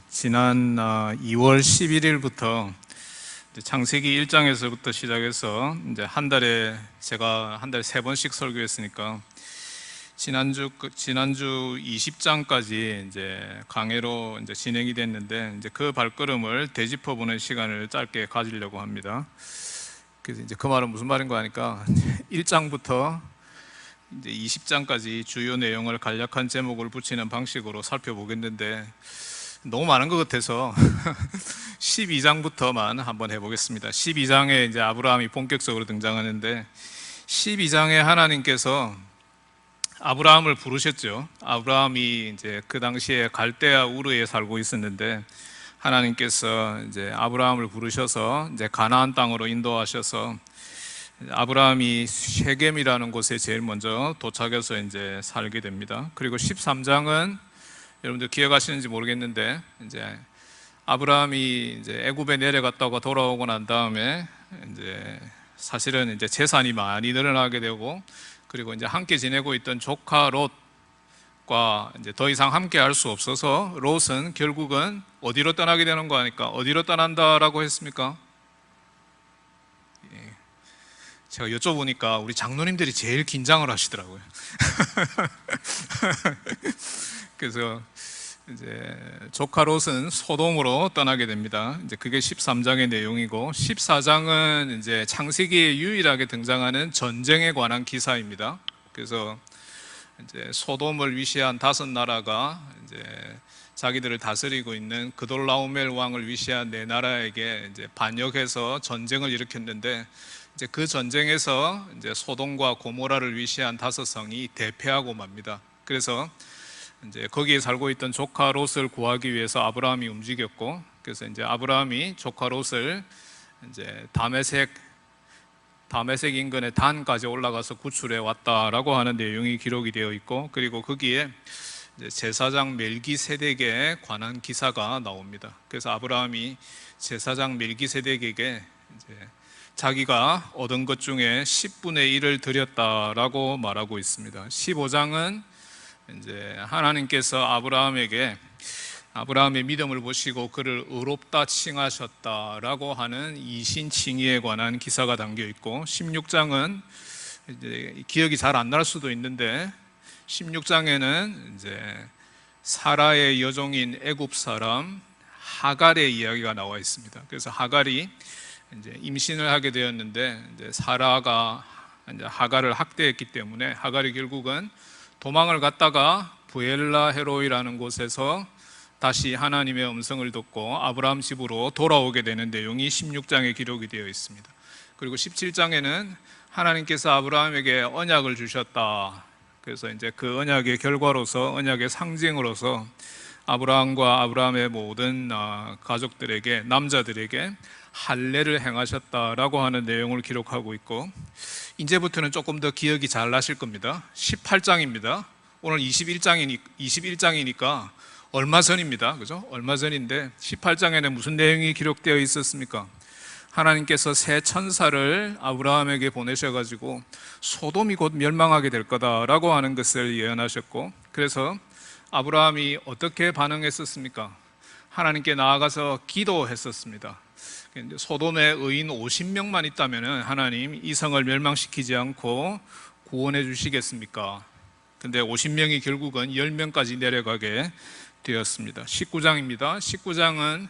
지난 2월 11일부터 창세기 1장에서부터 시작해서 이제 제가 한 달에 3번씩 설교했으니까 지난주 20장까지 이제 강해로 이제 진행이 됐는데, 이제 그 발걸음을 되짚어 보는 시간을 짧게 가지려고 합니다. 그래서 이제 그 말은 무슨 말인가 하니까 1장부터 이제 20장까지 주요 내용을 간략한 제목을 붙이는 방식으로 살펴보겠는데, 너무 많은 것 같아서 12장부터만 한번 해보겠습니다. 12장에 이제 아브라함이 본격적으로 등장하는데, 12장에 하나님께서 아브라함을 부르셨죠. 아브라함이 이제 그 당시에 갈대아 우르에 살고 있었는데, 하나님께서 이제 아브라함을 부르셔서 이제 가나안 땅으로 인도하셔서 아브라함이 쉐겜이라는 곳에 제일 먼저 도착해서 이제 살게 됩니다. 그리고 13장은 여러분들 기억하시는지 모르겠는데, 이제 아브라함이 이제 애굽에 내려갔다가 돌아오고 난 다음에 이제 사실은 이제 재산이 많이 늘어나게 되고, 그리고 이제 함께 지내고 있던 조카 롯과 이제 더 이상 함께 할 수 없어서 롯은 결국은 어디로 떠나게 되는 거 아니까? 어디로 떠난다라고 했습니까? 제가 여쭤보니까 우리 장로님들이 제일 긴장을 하시더라고요. 그래서 이제 조카 롯은 소돔으로 떠나게 됩니다. 이제 그게 13장의 내용이고, 14장은 이제 창세기에 유일하게 등장하는 전쟁에 관한 기사입니다. 그래서 이제 소돔을 위시한 5나라가 이제 자기들을 다스리고 있는 그돌라오멜 왕을 위시한 4나라에게 이제 반역해서 전쟁을 일으켰는데, 이제 그 전쟁에서 이제 소돔과 고모라를 위시한 5성이 대패하고 맙니다. 그래서 이제 거기에 살고 있던 조카 롯을 구하기 위해서 아브라함이 움직였고, 그래서 이제 아브라함이 조카 롯을 이제 다메섹 인근의 단까지 올라가서 구출해 왔다라고 하는 내용이 기록이 되어 있고, 그리고 거기에 이제 제사장 멜기세덱에 관한 기사가 나옵니다. 그래서 아브라함이 제사장 멜기세덱에게 이제 자기가 얻은 것 중에 10분의 1을 드렸다라고 말하고 있습니다. 15장은 이제 하나님께서 아브라함의 믿음을 보시고 그를 의롭다 칭하셨다라고 하는 이신칭의에 관한 기사가 담겨 있고, 16장은 이제 기억이 잘 안 날 수도 있는데 16장에는 이제 사라의 여종인 애굽 사람 하갈의 이야기가 나와 있습니다. 그래서 하갈이 이제 임신을 하게 되었는데, 이제 사라가 이제 하갈을 학대했기 때문에 하갈이 결국은 도망을 갔다가 부엘라 헤로이라는 곳에서 다시 하나님의 음성을 듣고 아브라함 집으로 돌아오게 되는 내용이 16장에 기록이 되어 있습니다. 그리고 17장에는 하나님께서 아브라함에게 언약을 주셨다. 그래서 이제 그 언약의 결과로서, 언약의 상징으로서 아브라함과 아브라함의 모든 가족들에게, 남자들에게 할례를 행하셨다라고 하는 내용을 기록하고 있고, 이제부터는 조금 더 기억이 잘 나실 겁니다. 18장입니다. 오늘 21장이니까 얼마 전입니다. 그죠? 얼마 전인데 18장에는 무슨 내용이 기록되어 있었습니까? 하나님께서 새 천사를 아브라함에게 보내셔가지고 소돔이 곧 멸망하게 될 거다라고 하는 것을 예언하셨고, 그래서 아브라함이 어떻게 반응했었습니까? 하나님께 나아가서 기도했었습니다. 소돔에 의인 50명만 있다면 하나님 이 성을 멸망시키지 않고 구원해 주시겠습니까? 근데 50명이 결국은 10명까지 내려가게 되었습니다. 19장입니다. 19장은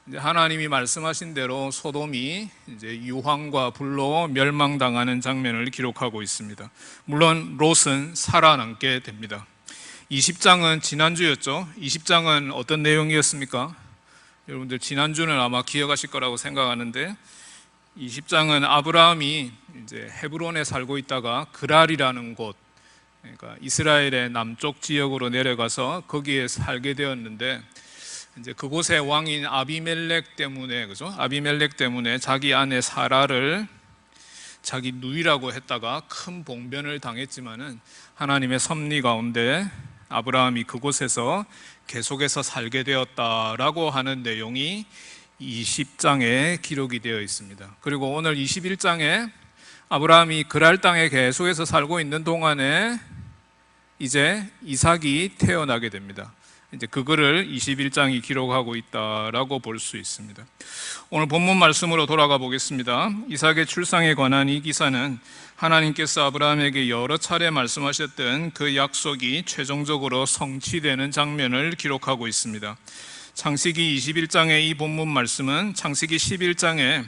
이제 하나님이 말씀하신 대로 소돔이 이제 유황과 불로 멸망당하는 장면을 기록하고 있습니다. 물론 롯은 살아남게 됩니다. 20장은 지난주였죠. 20장은 어떤 내용이었습니까? 여러분들 지난주는 아마 기억하실 거라고 생각하는데, 20장은 아브라함이 이제 헤브론에 살고 있다가 그랄이라는 곳, 그러니까 이스라엘의 남쪽 지역으로 내려가서 거기에 살게 되었는데, 이제 그곳의 왕인 아비멜렉 때문에, 그죠? 아비멜렉 때문에 자기 아내 사라를 자기 누이라고 했다가 큰 봉변을 당했지만은 하나님의 섭리 가운데 아브라함이 그곳에서 계속해서 살게 되었다라고 하는 내용이 20장에 기록이 되어 있습니다. 그리고 오늘 21장에 아브라함이 그랄 땅에 계속해서 살고 있는 동안에 이제 이삭이 태어나게 됩니다. 이제 그거를 21장이 기록하고 있다라고 볼 수 있습니다. 오늘 본문 말씀으로 돌아가 보겠습니다. 이삭의 출상에 관한 이 기사는 하나님께서 아브라함에게 여러 차례 말씀하셨던 그 약속이 최종적으로 성취되는 장면을 기록하고 있습니다. 창세기 21장의 이 본문 말씀은 창세기 11장에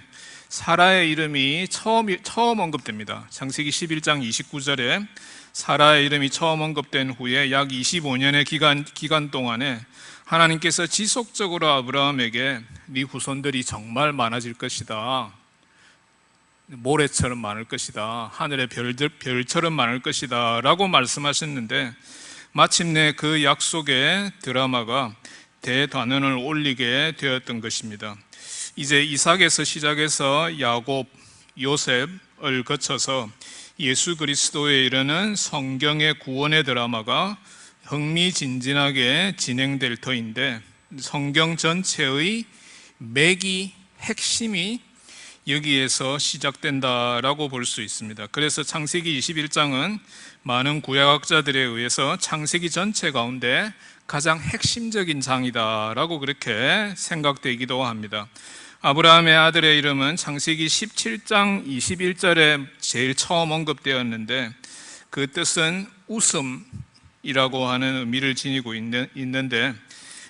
사라의 이름이 처음 언급됩니다. 창세기 11장 29절에 사라의 이름이 처음 언급된 후에 약 25년의 기간 동안에 하나님께서 지속적으로 아브라함에게 네 후손들이 정말 많아질 것이다, 모래처럼 많을 것이다, 하늘의 별처럼 많을 것이다 라고 말씀하셨는데, 마침내 그 약속의 드라마가 대단원을 올리게 되었던 것입니다. 이제 이삭에서 시작해서 야곱, 요셉을 거쳐서 예수 그리스도에 이르는 성경의 구원의 드라마가 흥미진진하게 진행될 터인데, 성경 전체의 맥이, 핵심이 여기에서 시작된다라고 볼 수 있습니다. 그래서 창세기 21장은 많은 구약학자들에 의해서 창세기 전체 가운데 가장 핵심적인 장이다라고 그렇게 생각되기도 합니다. 아브라함의 아들의 이름은 창세기 17장 21절에 제일 처음 언급되었는데, 그 뜻은 웃음이라고 하는 의미를 지니고 있는데,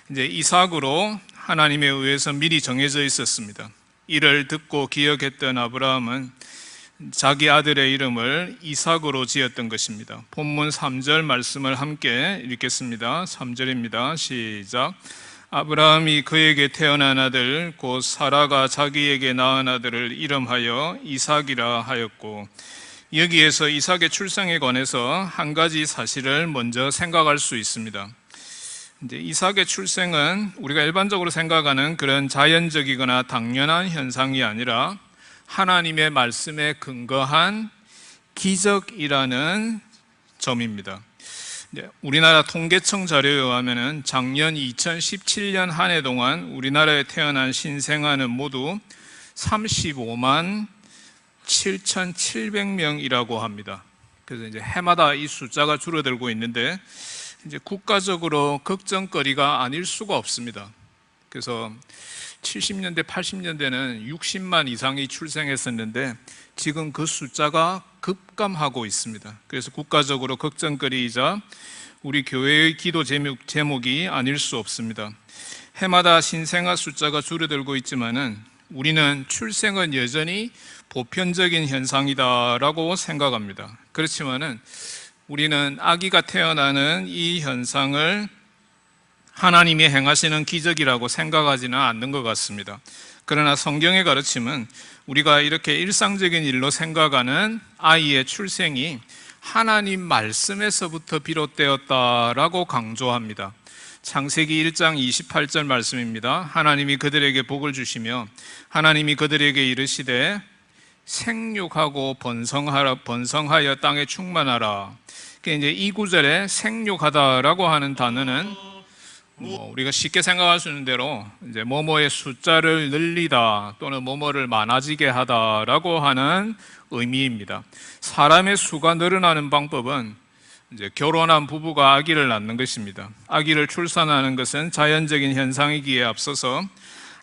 이제 이삭으로 하나님에 의해서 미리 정해져 있었습니다. 이를 듣고 기억했던 아브라함은 자기 아들의 이름을 이삭으로 지었던 것입니다. 본문 3절 말씀을 함께 읽겠습니다. 3절입니다. 시작. 아브라함이 그에게 태어난 아들 곧 사라가 자기에게 낳은 아들을 이름하여 이삭이라 하였고, 여기에서 이삭의 출생에 관해서 한 가지 사실을 먼저 생각할 수 있습니다. 이제 이삭의 출생은 우리가 일반적으로 생각하는 그런 자연적이거나 당연한 현상이 아니라 하나님의 말씀에 근거한 기적이라는 점입니다. 우리나라 통계청 자료에 의하면 작년 2017년 한 해 동안 우리나라에 태어난 신생아는 모두 35만 7,700명이라고 합니다. 그래서 이제 해마다 이 숫자가 줄어들고 있는데, 이제 국가적으로 걱정거리가 아닐 수가 없습니다. 그래서 70년대, 80년대는 60만 이상이 출생했었는데 지금 그 숫자가 급감하고 있습니다. 그래서 국가적으로 걱정거리이자 우리 교회의 기도 제목이 아닐 수 없습니다. 해마다 신생아 숫자가 줄어들고 있지만은 우리는 출생은 여전히 보편적인 현상이다라고 생각합니다. 그렇지만은 우리는 아기가 태어나는 이 현상을 하나님이 행하시는 기적이라고 생각하지는 않는 것 같습니다. 그러나 성경의 가르침은 우리가 이렇게 일상적인 일로 생각하는 아이의 출생이 하나님 말씀에서부터 비롯되었다라고 강조합니다. 창세기 1장 28절 말씀입니다. 하나님이 그들에게 복을 주시며 하나님이 그들에게 이르시되 생육하고 번성하여 땅에 충만하라. 이제 이 구절에 생육하다라고 하는 단어는 우리가 쉽게 생각할 수 있는 대로 이제 뭐뭐의 숫자를 늘리다 또는 뭐뭐를 많아지게 하다라고 하는 의미입니다. 사람의 수가 늘어나는 방법은 이제 결혼한 부부가 아기를 낳는 것입니다. 아기를 출산하는 것은 자연적인 현상이기에 앞서서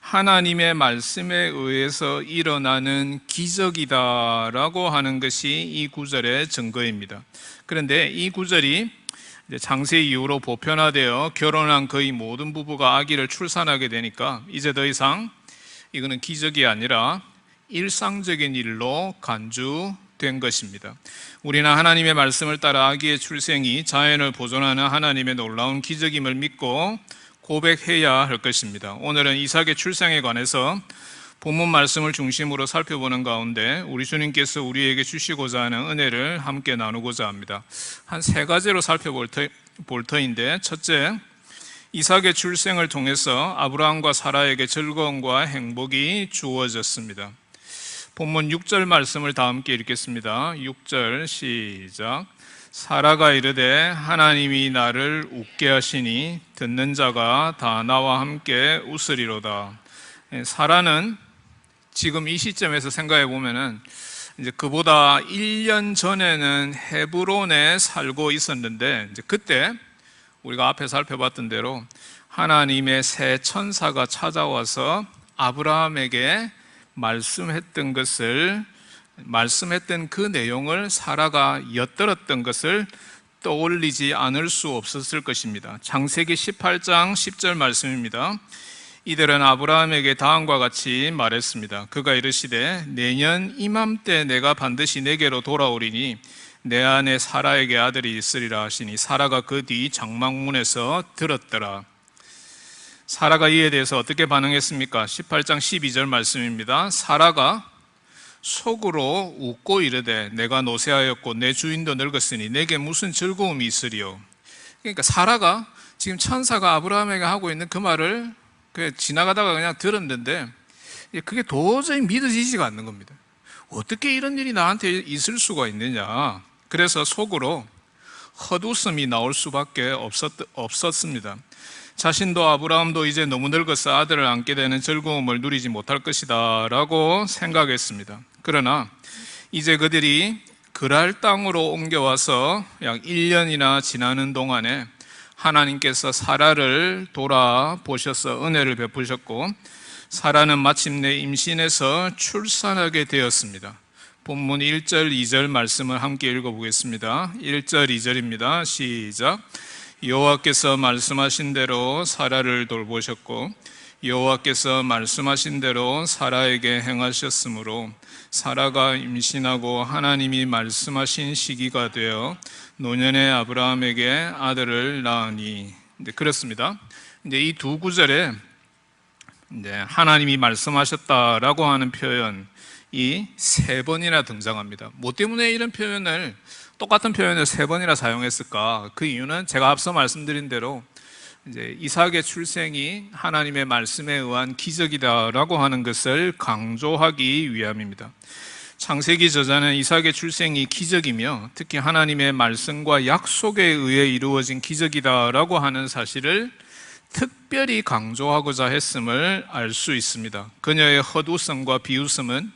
하나님의 말씀에 의해서 일어나는 기적이다라고 하는 것이 이 구절의 증거입니다. 그런데 이 구절이 장세 이후로 보편화되어 결혼한 거의 모든 부부가 아기를 출산하게 되니까 이제 더 이상 이거는 기적이 아니라 일상적인 일로 간주된 것입니다. 우리는 하나님의 말씀을 따라 아기의 출생이 자연을 보존하는 하나님의 놀라운 기적임을 믿고 고백해야 할 것입니다. 오늘은 이삭의 출생에 관해서 본문 말씀을 중심으로 살펴보는 가운데 우리 주님께서 우리에게 주시고자 하는 은혜를 함께 나누고자 합니다. 한 세 가지로 살펴볼 터인데, 첫째, 이삭의 출생을 통해서 아브라함과 사라에게 즐거움과 행복이 주어졌습니다. 본문 6절 말씀을 다 함께 읽겠습니다. 6절 시작. 사라가 이르되 하나님이 나를 웃게 하시니 듣는 자가 다 나와 함께 웃으리로다. 사라는 지금 이 시점에서 생각해 보면은 이제 그보다 1년 전에는 헤브론에 살고 있었는데 이제 그때 우리가 앞에 살펴봤던 대로 하나님의 새 천사가 찾아와서 아브라함에게 말씀했던 그 내용을 사라가 엿들었던 것을 떠올리지 않을 수 없었을 것입니다. 창세기 18장 10절 말씀입니다. 이들은 아브라함에게 다음과 같이 말했습니다. 그가 이르시되 내년 이맘때 내가 반드시 내게로 돌아오리니 내 안에 사라에게 아들이 있으리라 하시니 사라가 그 뒤 장막문에서 들었더라. 사라가 이에 대해서 어떻게 반응했습니까? 18장 12절 말씀입니다. 사라가 속으로 웃고 이르되 내가 노쇠하였고 내 주인도 늙었으니 내게 무슨 즐거움이 있으리요. 그러니까 사라가 지금 천사가 아브라함에게 하고 있는 그 말을 지나가다가 그냥 들었는데 그게 도저히 믿어지지가 않는 겁니다. 어떻게 이런 일이 나한테 있을 수가 있느냐. 그래서 속으로 헛웃음이 나올 수밖에 없었습니다. 자신도 아브라함도 이제 너무 늙어서 아들을 안게 되는 즐거움을 누리지 못할 것이다 라고 생각했습니다. 그러나 이제 그들이 그랄 땅으로 옮겨와서 약 1년이나 지나는 동안에 하나님께서 사라를 돌아보셔서 은혜를 베푸셨고 사라는 마침내 임신해서 출산하게 되었습니다. 본문 1절, 2절 말씀을 함께 읽어보겠습니다. 1절, 2절입니다. 시작. 여호와께서 말씀하신 대로 사라를 돌보셨고 여호와께서 말씀하신 대로 사라에게 행하셨으므로 사라가 임신하고 하나님이 말씀하신 시기가 되어 노년의 아브라함에게 아들을 낳으니. 그렇습니다. 이 두 구절에 하나님이 말씀하셨다라고 하는 표현이 세 번이나 등장합니다. 뭐 때문에 이런 표현을 똑같은 표현을 세 번이나 사용했을까? 그 이유는 제가 앞서 말씀드린 대로 이삭의 출생이 하나님의 말씀에 의한 기적이다라고 하는 것을 강조하기 위함입니다. 창세기 저자는 이삭의 출생이 기적이며 특히 하나님의 말씀과 약속에 의해 이루어진 기적이다라고 하는 사실을 특별히 강조하고자 했음을 알 수 있습니다. 그녀의 헛웃음과 비웃음은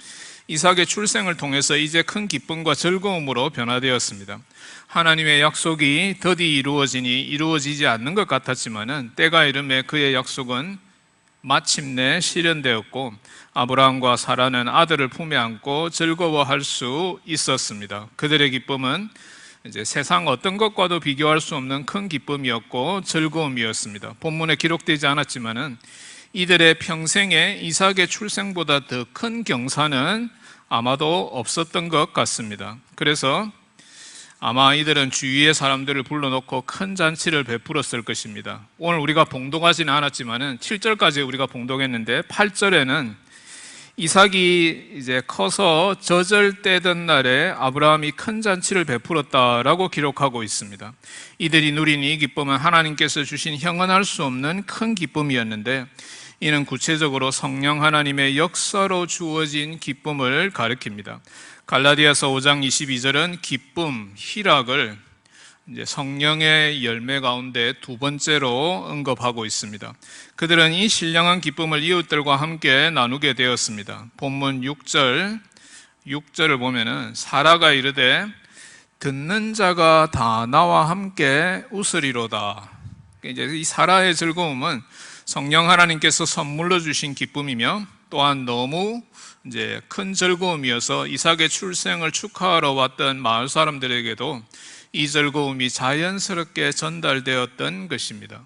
이삭의 출생을 통해서 이제 큰 기쁨과 즐거움으로 변화되었습니다. 하나님의 약속이 더디 이루어지니 이루어지지 않는 것 같았지만은 때가 이름에 그의 약속은 마침내 실현되었고 아브라함과 사라는 아들을 품에 안고 즐거워할 수 있었습니다. 그들의 기쁨은 이제 세상 어떤 것과도 비교할 수 없는 큰 기쁨이었고 즐거움이었습니다. 본문에 기록되지 않았지만은 이들의 평생에 이삭의 출생보다 더 큰 경사는 아마도 없었던 것 같습니다. 그래서 아마 이들은 주위의 사람들을 불러놓고 큰 잔치를 베풀었을 것입니다. 오늘 우리가 봉독하지는 않았지만은 7절까지 우리가 봉독했는데 8절에는 이삭이 이제 커서 젖을 떼던 날에 아브라함이 큰 잔치를 베풀었다라고 기록하고 있습니다. 이들이 누린 이 기쁨은 하나님께서 주신 형언할 수 없는 큰 기쁨이었는데 이는 구체적으로 성령 하나님의 역사로 주어진 기쁨을 가리킵니다. 갈라디아서 5장 22절은 기쁨, 희락을 이제 성령의 열매 가운데 두 번째로 언급하고 있습니다. 그들은 이 신령한 기쁨을 이웃들과 함께 나누게 되었습니다. 본문 6절을 보면은 사라가 이르되 듣는 자가 다 나와 함께 웃으리로다. 이제 이 사라의 즐거움은 성령 하나님께서 선물로 주신 기쁨이며 또한 너무 이제 큰 즐거움이어서 이삭의 출생을 축하하러 왔던 마을 사람들에게도 이 즐거움이 자연스럽게 전달되었던 것입니다.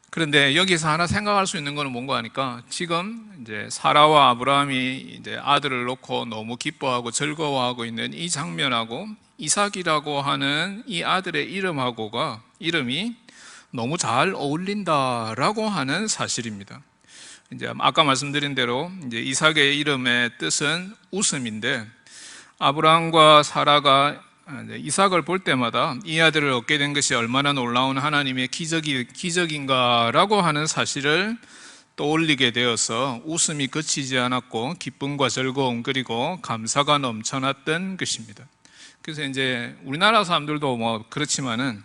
그런데 여기서 하나 생각할 수 있는 것은 뭔가 하니까 지금 이제 사라와 아브라함이 이제 아들을 놓고 너무 기뻐하고 즐거워하고 있는 이 장면하고 이삭이라고 하는 이 아들의 이름이 너무 잘 어울린다라고 하는 사실입니다. 이제 아까 말씀드린 대로 이제 이삭의 이름의 뜻은 웃음인데 아브라함과 사라가 이삭을 볼 때마다 이 아들을 얻게 된 것이 얼마나 놀라운 하나님의 기적인가라고 하는 사실을 떠올리게 되어서 웃음이 그치지 않았고 기쁨과 즐거움 그리고 감사가 넘쳐났던 것입니다. 그래서 이제 우리나라 사람들도 뭐 그렇지만은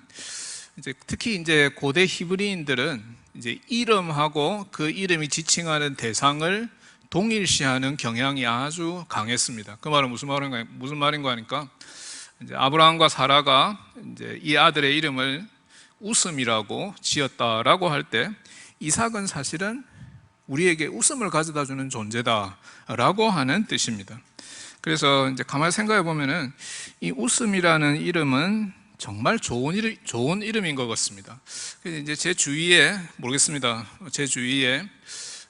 이제 특히 이제 고대 히브리인들은 이제 이름하고 그 이름이 지칭하는 대상을 동일시하는 경향이 아주 강했습니다. 그 말은 무슨 말인가 하니까 이제 아브라함과 사라가 이제 이 아들의 이름을 웃음이라고 지었다라고 할 때 이삭은 사실은 우리에게 웃음을 가져다 주는 존재다라고 하는 뜻입니다. 그래서 이제 가만히 생각해 보면은 이 웃음이라는 이름은 정말 좋은 이름인 것 같습니다. 이제 제 주위에 모르겠습니다. 제 주위에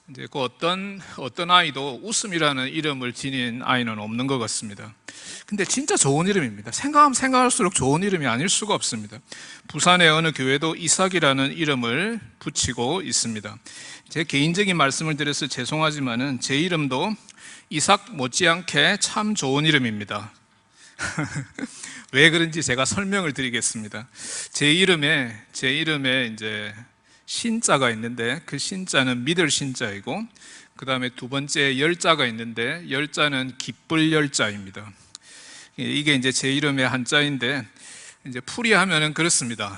이제 그 어떤 아이도 웃음이라는 이름을 지닌 아이는 없는 것 같습니다. 근데 진짜 좋은 이름입니다. 생각하면 생각할수록 좋은 이름이 아닐 수가 없습니다. 부산의 어느 교회도 이삭이라는 이름을 붙이고 있습니다. 제 개인적인 말씀을 드려서 죄송하지만은 제 이름도 이삭 못지않게 참 좋은 이름입니다. 왜 그런지 제가 설명을 드리겠습니다. 제 이름에 이제 신자가 있는데 그 신자는 믿을 신자이고 그 다음에 두 번째 열자가 있는데 열자는 기쁠 열자입니다. 이게 이제 제 이름의 한자인데 이제 풀이하면은 그렇습니다.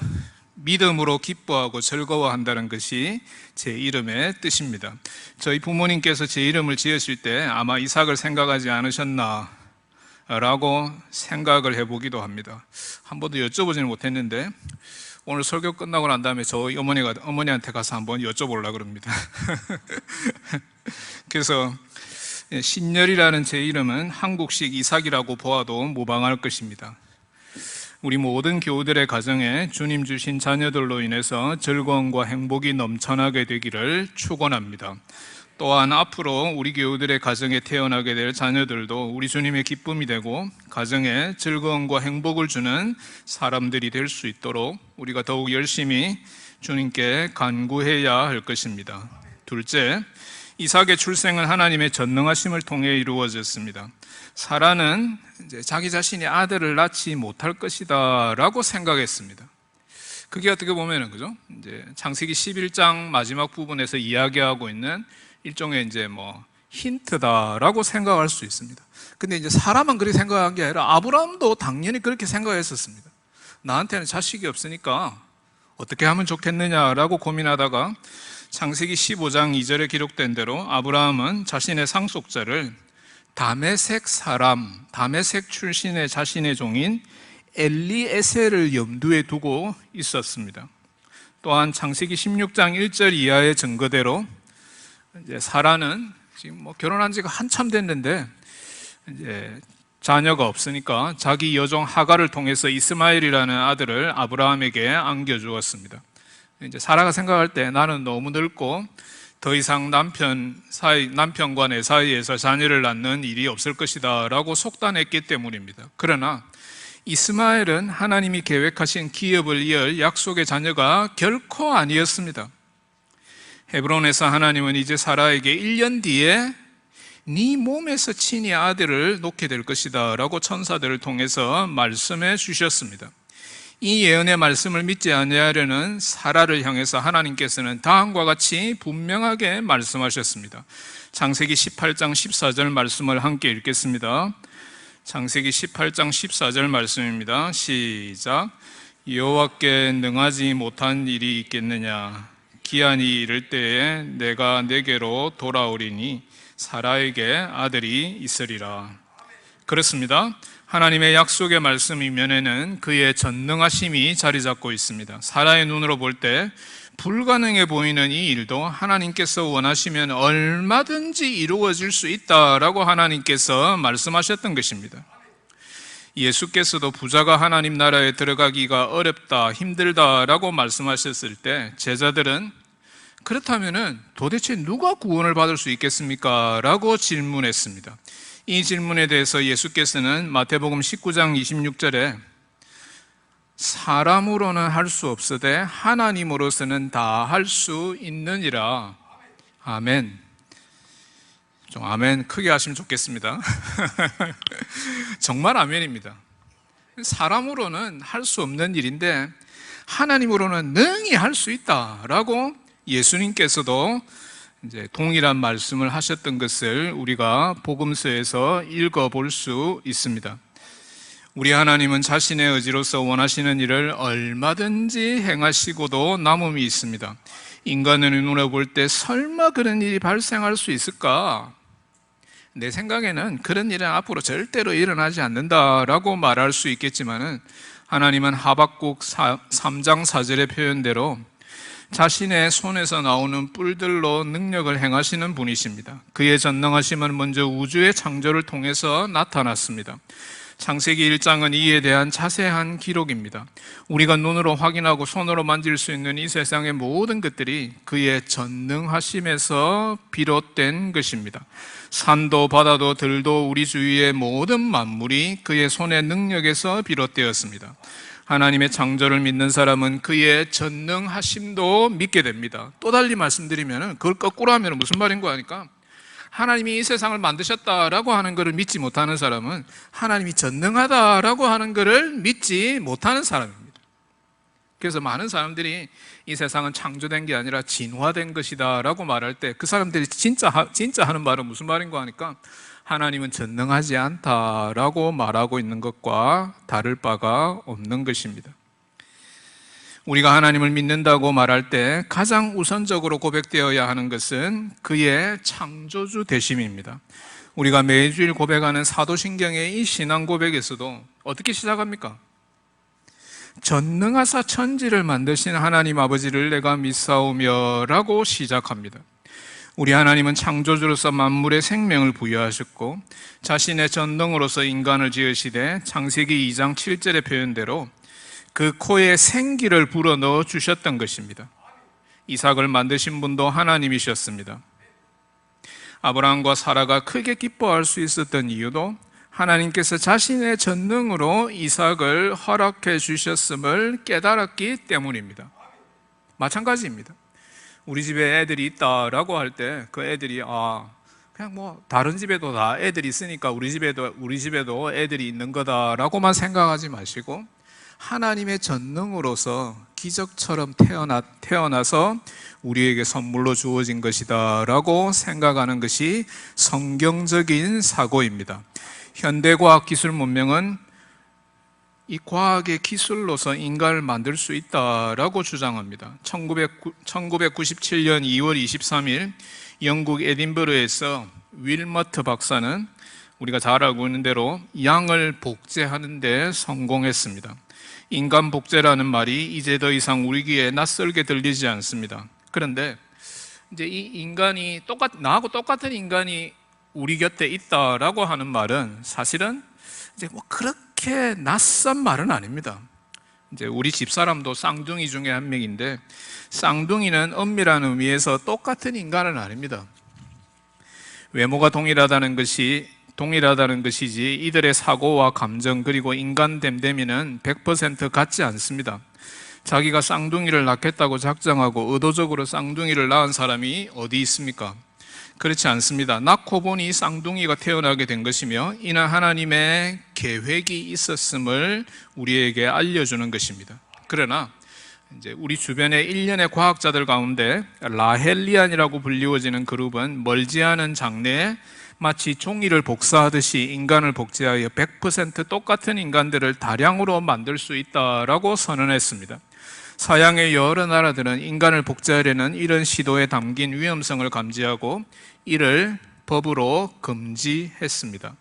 믿음으로 기뻐하고 즐거워한다는 것이 제 이름의 뜻입니다. 저희 부모님께서 제 이름을 지으실 때 아마 이삭을 생각하지 않으셨나 라고 생각을 해보기도 합니다. 한 번도 여쭤보지는 못했는데 오늘 설교 끝나고 난 다음에 저희 어머니한테 가서 한번 여쭤보려고 그럽니다. 그래서 신열이라는 제 이름은 한국식 이삭이라고 보아도 무방할 것입니다. 우리 모든 교우들의 가정에 주님 주신 자녀들로 인해서 즐거움과 행복이 넘쳐나게 되기를 축원합니다. 또한 앞으로 우리 교우들의 가정에 태어나게 될 자녀들도 우리 주님의 기쁨이 되고 가정에 즐거움과 행복을 주는 사람들이 될 수 있도록 우리가 더욱 열심히 주님께 간구해야 할 것입니다. 둘째, 이삭의 출생은 하나님의 전능하심을 통해 이루어졌습니다. 사라는 이제 자기 자신이 아들을 낳지 못할 것이다 라고 생각했습니다. 그게 어떻게 보면은 그죠? 이제 창세기 11장 마지막 부분에서 이야기하고 있는 일종의 이제 힌트다라고 생각할 수 있습니다. 근데 이제 사람은 그렇게 생각한 게 아니라 아브라함도 당연히 그렇게 생각했었습니다. 나한테는 자식이 없으니까 어떻게 하면 좋겠느냐라고 고민하다가 창세기 15장 2절에 기록된 대로 아브라함은 자신의 상속자를 다메섹 출신의 자신의 종인 엘리에셀을 염두에 두고 있었습니다. 또한 창세기 16장 1절 이하의 증거대로 이제 사라는 지금 결혼한 지가 한참 됐는데 이제 자녀가 없으니까 자기 여종 하갈을 통해서 이스마엘이라는 아들을 아브라함에게 안겨주었습니다. 이제 사라가 생각할 때 나는 너무 늙고 더 이상 남편과 내 사이에서 자녀를 낳는 일이 없을 것이다 라고 속단했기 때문입니다. 그러나 이스마엘은 하나님이 계획하신 기업을 이을 약속의 자녀가 결코 아니었습니다. 헤브론에서 하나님은 이제 사라에게 1년 뒤에 네 몸에서 친히 아들을 놓게 될 것이다 라고 천사들을 통해서 말씀해 주셨습니다. 이 예언의 말씀을 믿지 아니하려는 사라를 향해서 하나님께서는 다음과 같이 분명하게 말씀하셨습니다. 창세기 18장 14절 말씀을 함께 읽겠습니다. 창세기 18장 14절 말씀입니다. 시작. 여호와께 능하지 못한 일이 있겠느냐? 기한이 이를 때에 내가 내게로 돌아오리니 사라에게 아들이 있으리라. 그렇습니다. 하나님의 약속의 말씀 이면에는 그의 전능하심이 자리 잡고 있습니다. 사라의 눈으로 볼 때 불가능해 보이는 이 일도 하나님께서 원하시면 얼마든지 이루어질 수 있다라고 하나님께서 말씀하셨던 것입니다. 예수께서도 부자가 하나님 나라에 들어가기가 어렵다, 힘들다라고 말씀하셨을 때 제자들은 그렇다면은 도대체 누가 구원을 받을 수 있겠습니까? 라고 질문했습니다. 이 질문에 대해서 예수께서는 마태복음 19장 26절에 사람으로는 할 수 없으되 하나님으로서는 다 할 수 있느니라. 아멘. 좀 아멘 크게 하시면 좋겠습니다. 정말 아멘입니다. 사람으로는 할 수 없는 일인데 하나님으로는 능히 할 수 있다라고 예수님께서도 이제 동일한 말씀을 하셨던 것을 우리가 복음서에서 읽어볼 수 있습니다. 우리 하나님은 자신의 의지로서 원하시는 일을 얼마든지 행하시고도 남음이 있습니다. 인간의 눈으로 볼 때 설마 그런 일이 발생할 수 있을까? 내 생각에는 그런 일은 앞으로 절대로 일어나지 않는다라고 말할 수 있겠지만은 하나님은 하박국 3장 4절의 표현대로 자신의 손에서 나오는 뿔들로 능력을 행하시는 분이십니다. 그의 전능하심은 먼저 우주의 창조를 통해서 나타났습니다. 창세기 1장은 이에 대한 자세한 기록입니다. 우리가 눈으로 확인하고 손으로 만질 수 있는 이 세상의 모든 것들이 그의 전능하심에서 비롯된 것입니다. 산도 바다도 들도 우리 주위의 모든 만물이 그의 손의 능력에서 비롯되었습니다. 하나님의 창조를 믿는 사람은 그의 전능하심도 믿게 됩니다. 또 달리 말씀드리면 그걸 거꾸로 하면 무슨 말인가 하니까 하나님이 이 세상을 만드셨다라고 하는 것을 믿지 못하는 사람은 하나님이 전능하다라고 하는 것을 믿지 못하는 사람입니다. 그래서 많은 사람들이 이 세상은 창조된 게 아니라 진화된 것이다라고 말할 때 그 사람들이 진짜 하는 말은 무슨 말인가 하니까 하나님은 전능하지 않다라고 말하고 있는 것과 다를 바가 없는 것입니다. 우리가 하나님을 믿는다고 말할 때 가장 우선적으로 고백되어야 하는 것은 그의 창조주 되심입니다. 우리가 매주일 고백하는 사도신경의 이 신앙 고백에서도 어떻게 시작합니까? 전능하사 천지를 만드신 하나님 아버지를 내가 믿사오며 라고 시작합니다. 우리 하나님은 창조주로서 만물의 생명을 부여하셨고 자신의 전능으로서 인간을 지으시되 창세기 2장 7절의 표현대로 그 코에 생기를 불어넣어 주셨던 것입니다. 이삭을 만드신 분도 하나님이셨습니다. 아브라함과 사라가 크게 기뻐할 수 있었던 이유도 하나님께서 자신의 전능으로 이삭을 허락해 주셨음을 깨달았기 때문입니다. 마찬가지입니다. 우리 집에 애들이 있다라고 할 때 그 애들이 그냥 뭐 다른 집에도 다 애들이 있으니까 우리 집에도 애들이 있는 거다라고만 생각하지 마시고 하나님의 전능으로서 기적처럼 태어나서 우리에게 선물로 주어진 것이다 라고 생각하는 것이 성경적인 사고입니다. 현대과학 기술 문명은 이 과학의 기술로서 인간을 만들 수 있다라고 주장합니다. 1997년 2월 23일 영국 에딘버러에서 윌머트 박사는 우리가 잘 알고 있는 대로 양을 복제하는 데 성공했습니다. 인간 복제라는 말이 이제 더 이상 우리 귀에 낯설게 들리지 않습니다. 그런데 이제 이 인간이 나하고 똑같은 인간이 우리 곁에 있다라고 하는 말은 사실은 이제 뭐 그렇게 낯선 말은 아닙니다. 이제 우리 집사람도 쌍둥이 중에 한 명인데 쌍둥이는 엄밀한 의미에서 똑같은 인간은 아닙니다. 외모가 동일하다는 것이지 이들의 사고와 감정 그리고 인간 됨됨이는 100% 같지 않습니다. 자기가 쌍둥이를 낳겠다고 작정하고 의도적으로 쌍둥이를 낳은 사람이 어디 있습니까? 그렇지 않습니다. 낳고 보니 쌍둥이가 태어나게 된 것이며 이는 하나님의 계획이 있었음을 우리에게 알려주는 것입니다. 그러나 이제 우리 주변의 일련의 과학자들 가운데 라헬리안이라고 불리워지는 그룹은 멀지 않은 장래에 마치 종이를 복사하듯이 인간을 복제하여 100% 똑같은 인간들을 다량으로 만들 수 있다라고 선언했습니다. 서양의 여러 나라들은 인간을 복제하려는 이런 시도에 담긴 위험성을 감지하고 이를 법으로 금지했습니다.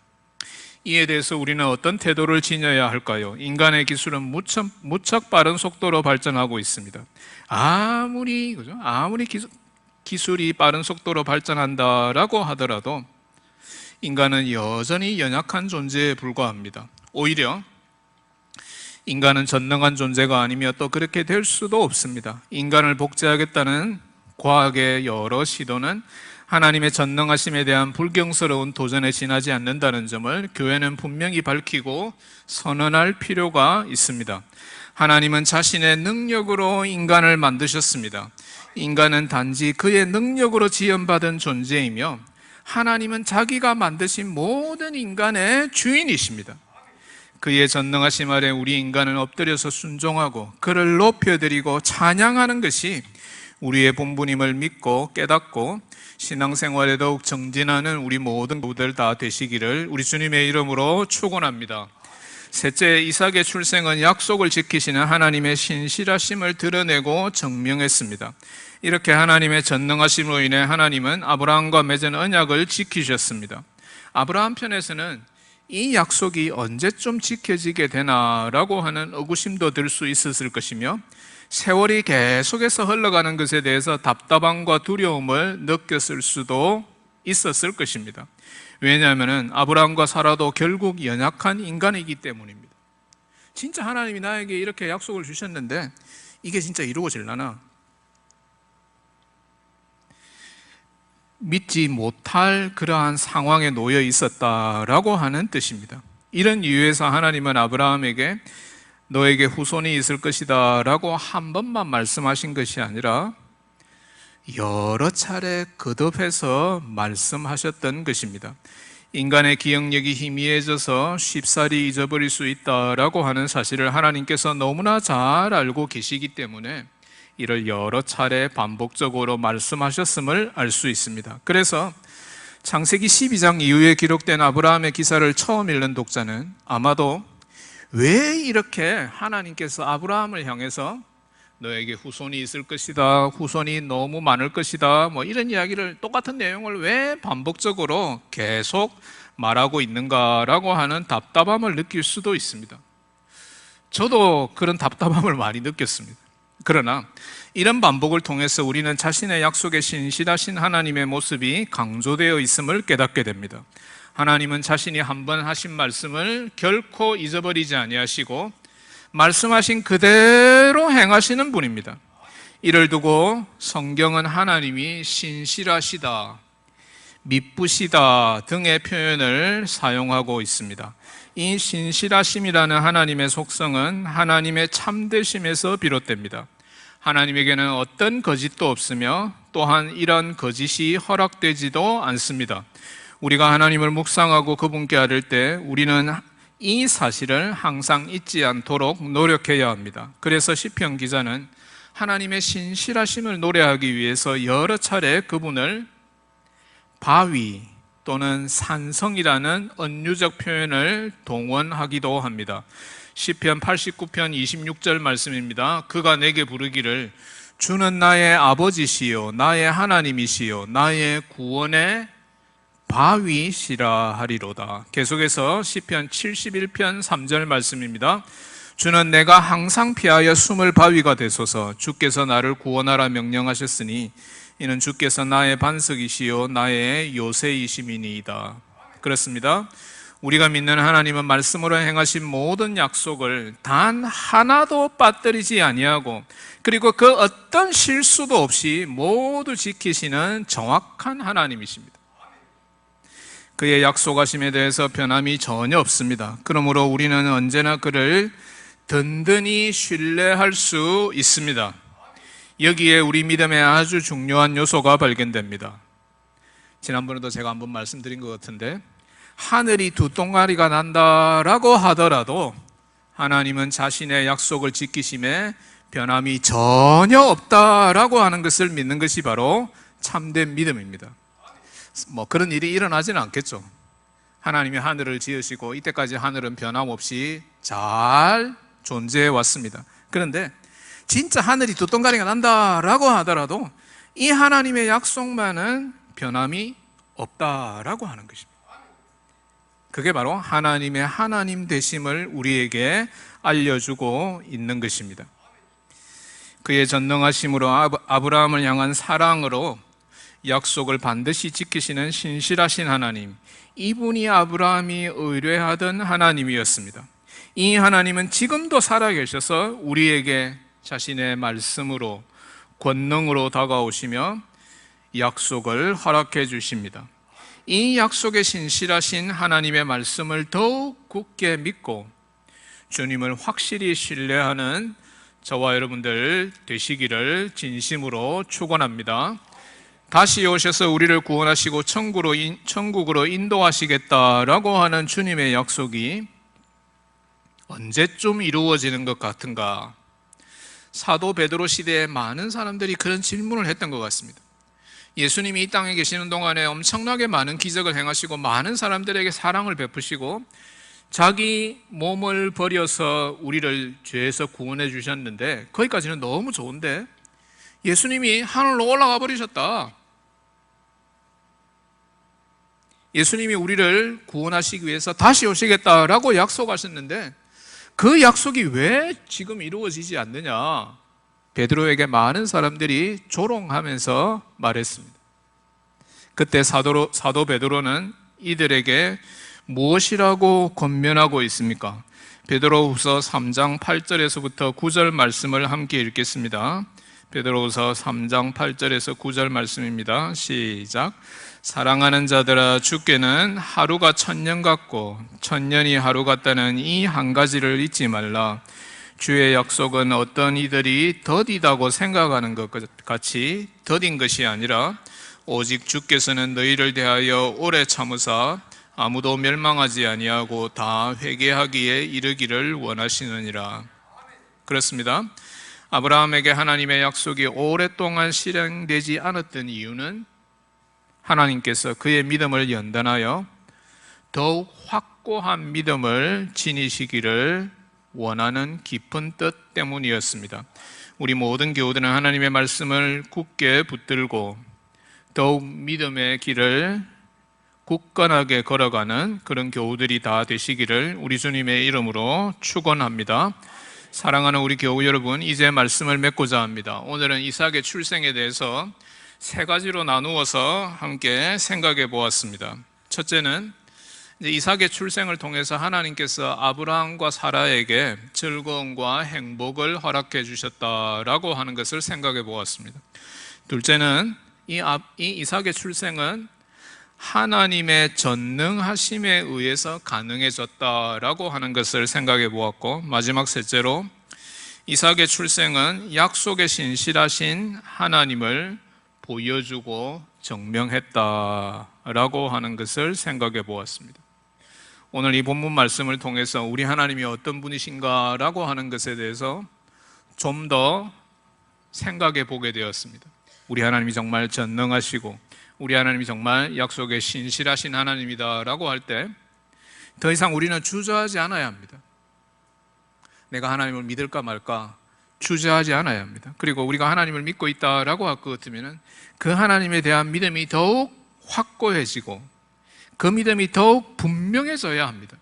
이에 대해서 우리는 어떤 태도를 지녀야 할까요? 인간의 기술은 무척 빠른 속도로 발전하고 있습니다. 아무리 기술이 빠른 속도로 발전한다라고 하더라도 인간은 여전히 연약한 존재에 불과합니다. 오히려 인간은 전능한 존재가 아니며 또 그렇게 될 수도 없습니다. 인간을 복제하겠다는 과학의 여러 시도는 하나님의 전능하심에 대한 불경스러운 도전에 지나지 않는다는 점을 교회는 분명히 밝히고 선언할 필요가 있습니다. 하나님은 자신의 능력으로 인간을 만드셨습니다. 인간은 단지 그의 능력으로 지음받은 존재이며 하나님은 자기가 만드신 모든 인간의 주인이십니다. 그의 전능하심 아래 우리 인간은 엎드려서 순종하고 그를 높여드리고 찬양하는 것이 우리의 본분임을 믿고 깨닫고 신앙생활에 더욱 정진하는 우리 모든 분들 다 되시기를 우리 주님의 이름으로 축원합니다. 셋째, 이삭의 출생은 약속을 지키시는 하나님의 신실하심을 드러내고 증명했습니다. 이렇게 하나님의 전능하심으로 인해 하나님은 아브라함과 맺은 언약을 지키셨습니다. 아브라함 편에서는 이 약속이 언제쯤 지켜지게 되나라고 하는 의구심도 들 수 있었을 것이며, 세월이 계속해서 흘러가는 것에 대해서 답답함과 두려움을 느꼈을 수도 있었을 것입니다. 왜냐하면 아브라함과 사라도 결국 연약한 인간이기 때문입니다. 진짜 하나님이 나에게 이렇게 약속을 주셨는데 이게 진짜 이루어질라나? 믿지 못할 그러한 상황에 놓여 있었다라고 하는 뜻입니다. 이런 이유에서 하나님은 아브라함에게 너에게 후손이 있을 것이다 라고 한 번만 말씀하신 것이 아니라 여러 차례 거듭해서 말씀하셨던 것입니다. 인간의 기억력이 희미해져서 쉽사리 잊어버릴 수 있다라고 하는 사실을 하나님께서 너무나 잘 알고 계시기 때문에 이를 여러 차례 반복적으로 말씀하셨음을 알 수 있습니다. 그래서 창세기 12장 이후에 기록된 아브라함의 기사를 처음 읽는 독자는 아마도 왜 이렇게 하나님께서 아브라함을 향해서 너에게 후손이 있을 것이다, 후손이 너무 많을 것이다, 이런 이야기를, 똑같은 내용을 왜 반복적으로 계속 말하고 있는가라고 하는 답답함을 느낄 수도 있습니다. 저도 그런 답답함을 많이 느꼈습니다. 그러나 이런 반복을 통해서 우리는 자신의 약속에 신실하신 하나님의 모습이 강조되어 있음을 깨닫게 됩니다. 하나님은 자신이 한 번 하신 말씀을 결코 잊어버리지 아니하시고 말씀하신 그대로 행하시는 분입니다. 이를 두고 성경은 하나님이 신실하시다, 미쁘시다 등의 표현을 사용하고 있습니다. 이 신실하심이라는 하나님의 속성은 하나님의 참되심에서 비롯됩니다. 하나님에게는 어떤 거짓도 없으며 또한 이런 거짓이 허락되지도 않습니다. 우리가 하나님을 묵상하고 그분께 아뢰 때 우리는 이 사실을 항상 잊지 않도록 노력해야 합니다. 그래서 시편 기자는 하나님의 신실하심을 노래하기 위해서 여러 차례 그분을 바위 또는 산성이라는 은유적 표현을 동원하기도 합니다. 시편 89편 26절 말씀입니다. 그가 내게 부르기를 주는 나의 아버지시요 나의 하나님이시요 나의 구원의 바위시라 하리로다. 계속해서 시편 71편 3절 말씀입니다. 주는 내가 항상 피하여 숨을 바위가 되소서. 주께서 나를 구원하라 명령하셨으니 이는 주께서 나의 반석이시요 나의 요새이심이니이다. 그렇습니다. 우리가 믿는 하나님은 말씀으로 행하신 모든 약속을 단 하나도 빠뜨리지 아니하고 그리고 그 어떤 실수도 없이 모두 지키시는 정확한 하나님이십니다. 그의 약속하심에 대해서 변함이 전혀 없습니다. 그러므로 우리는 언제나 그를 든든히 신뢰할 수 있습니다. 여기에 우리 믿음의 아주 중요한 요소가 발견됩니다. 지난번에도 제가 한번 말씀드린 것 같은데 하늘이 두 동아리가 난다라고 하더라도 하나님은 자신의 약속을 지키심에 변함이 전혀 없다라고 하는 것을 믿는 것이 바로 참된 믿음입니다. 그런 일이 일어나지는 않겠죠. 하나님이 하늘을 지으시고 이때까지 하늘은 변함없이 잘 존재해 왔습니다. 그런데 진짜 하늘이 두 동아리가 난다라고 하더라도 이 하나님의 약속만은 변함이 없다라고 하는 것입니다. 그게 바로 하나님의 하나님 되심을 우리에게 알려주고 있는 것입니다. 그의 전능하심으로 아브라함을 향한 사랑으로 약속을 반드시 지키시는 신실하신 하나님, 이분이 아브라함이 의뢰하던 하나님이었습니다. 이 하나님은 지금도 살아계셔서 우리에게 자신의 말씀으로 권능으로 다가오시며 약속을 허락해 주십니다. 이 약속에 신실하신 하나님의 말씀을 더욱 굳게 믿고 주님을 확실히 신뢰하는 저와 여러분들 되시기를 진심으로 축원합니다. 다시 오셔서 우리를 구원하시고 천국으로 인도하시겠다라고 하는 주님의 약속이 언제쯤 이루어지는 것 같은가? 사도 베드로 시대에 많은 사람들이 그런 질문을 했던 것 같습니다. 예수님이 이 땅에 계시는 동안에 엄청나게 많은 기적을 행하시고 많은 사람들에게 사랑을 베푸시고 자기 몸을 버려서 우리를 죄에서 구원해 주셨는데 거기까지는 너무 좋은데 예수님이 하늘로 올라가 버리셨다. 예수님이 우리를 구원하시기 위해서 다시 오시겠다라고 약속하셨는데 그 약속이 왜 지금 이루어지지 않느냐? 베드로에게 많은 사람들이 조롱하면서 말했습니다. 그때 사도 베드로는 이들에게 무엇이라고 권면하고 있습니까? 베드로후서 3장 8절에서부터 9절 말씀을 함께 읽겠습니다. 베드로후서 3장 8절에서 9절 말씀입니다. 시작. 사랑하는 자들아, 주께는 하루가 천년 같고 천년이 하루 같다는 이 한 가지를 잊지 말라. 주의 약속은 어떤 이들이 더디다고 생각하는 것 같이 더딘 것이 아니라 오직 주께서는 너희를 대하여 오래 참으사 아무도 멸망하지 아니하고 다 회개하기에 이르기를 원하시느니라. 그렇습니다. 아브라함에게 하나님의 약속이 오랫동안 실행되지 않았던 이유는 하나님께서 그의 믿음을 연단하여 더욱 확고한 믿음을 지니시기를 원하는 깊은 뜻 때문이었습니다. 우리 모든 교우들은 하나님의 말씀을 굳게 붙들고 더욱 믿음의 길을 굳건하게 걸어가는 그런 교우들이 다 되시기를 우리 주님의 이름으로 축원합니다. 사랑하는 우리 교우 여러분, 이제 말씀을 맺고자 합니다. 오늘은 이삭의 출생에 대해서 세 가지로 나누어서 함께 생각해 보았습니다. 첫째는 이삭의 출생을 통해서 하나님께서 아브라함과 사라에게 즐거움과 행복을 허락해 주셨다라고 하는 것을 생각해 보았습니다. 둘째는 이 이삭의 출생은 하나님의 전능하심에 의해서 가능해졌다라고 하는 것을 생각해 보았고, 마지막 셋째로 이삭의 출생은 약속에 신실하신 하나님을 보여주고 증명했다라고 하는 것을 생각해 보았습니다. 오늘 이 본문 말씀을 통해서 우리 하나님이 어떤 분이신가라고 하는 것에 대해서 좀 더 생각해 보게 되었습니다. 우리 하나님이 정말 전능하시고 우리 하나님이 정말 약속에 신실하신 하나님이다라고 할 때 더 이상 우리는 주저하지 않아야 합니다. 내가 하나님을 믿을까 말까 주저하지 않아야 합니다. 그리고 우리가 하나님을 믿고 있다라고 할 것 같으면 그 하나님에 대한 믿음이 더욱 확고해지고 그 믿음이 더욱 분명해져야 합니다.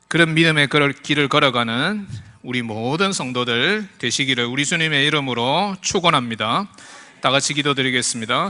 그런 믿음의 길을 걸어가는 우리 모든 성도들 되시기를 우리 주님의 이름으로 축원합니다. 다 같이 기도드리겠습니다.